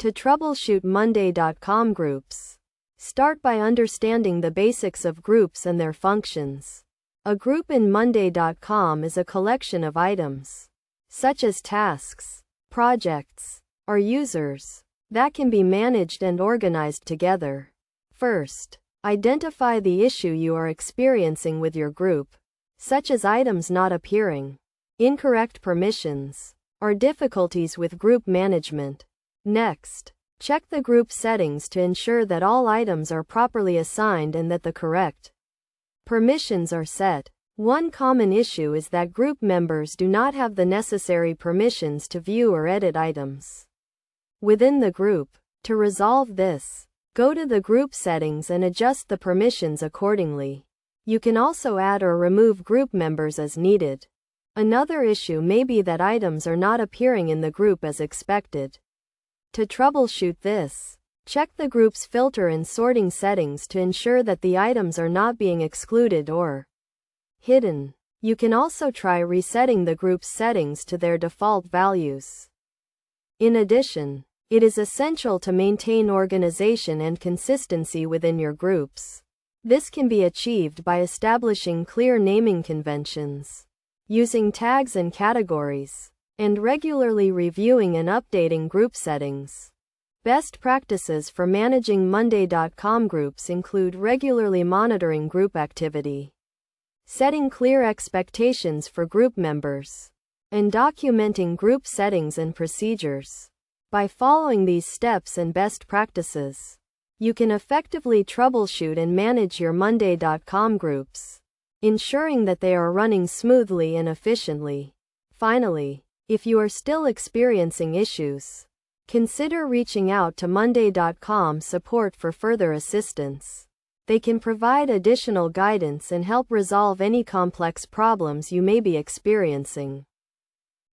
To troubleshoot Monday.com groups. Start by understanding the basics of groups and their functions. A group in Monday.com is a collection of items, such as tasks, projects, or users, that can be managed and organized together. First, identify the issue you are experiencing with your group, such as items not appearing, incorrect permissions, or difficulties with group management. Next, check the group settings to ensure that all items are properly assigned and that the correct permissions are set. One common issue is that group members do not have the necessary permissions to view or edit items within the group. To resolve this, go to the group settings and adjust the permissions accordingly. You can also add or remove group members as needed. Another issue may be that items are not appearing in the group as expected. To troubleshoot this, check the group's filter and sorting settings to ensure that the items are not being excluded or hidden. You can also try resetting the group's settings to their default values. In addition, it is essential to maintain organization and consistency within your groups. This can be achieved by establishing clear naming conventions, using tags and categories, and regularly reviewing and updating group settings. Best practices for managing Monday.com groups include regularly monitoring group activity, setting clear expectations for group members, and documenting group settings and procedures. By following these steps and best practices, you can effectively troubleshoot and manage your Monday.com groups, ensuring that they are running smoothly and efficiently. Finally, if you are still experiencing issues, consider reaching out to Monday.com support for further assistance. They can provide additional guidance and help resolve any complex problems you may be experiencing.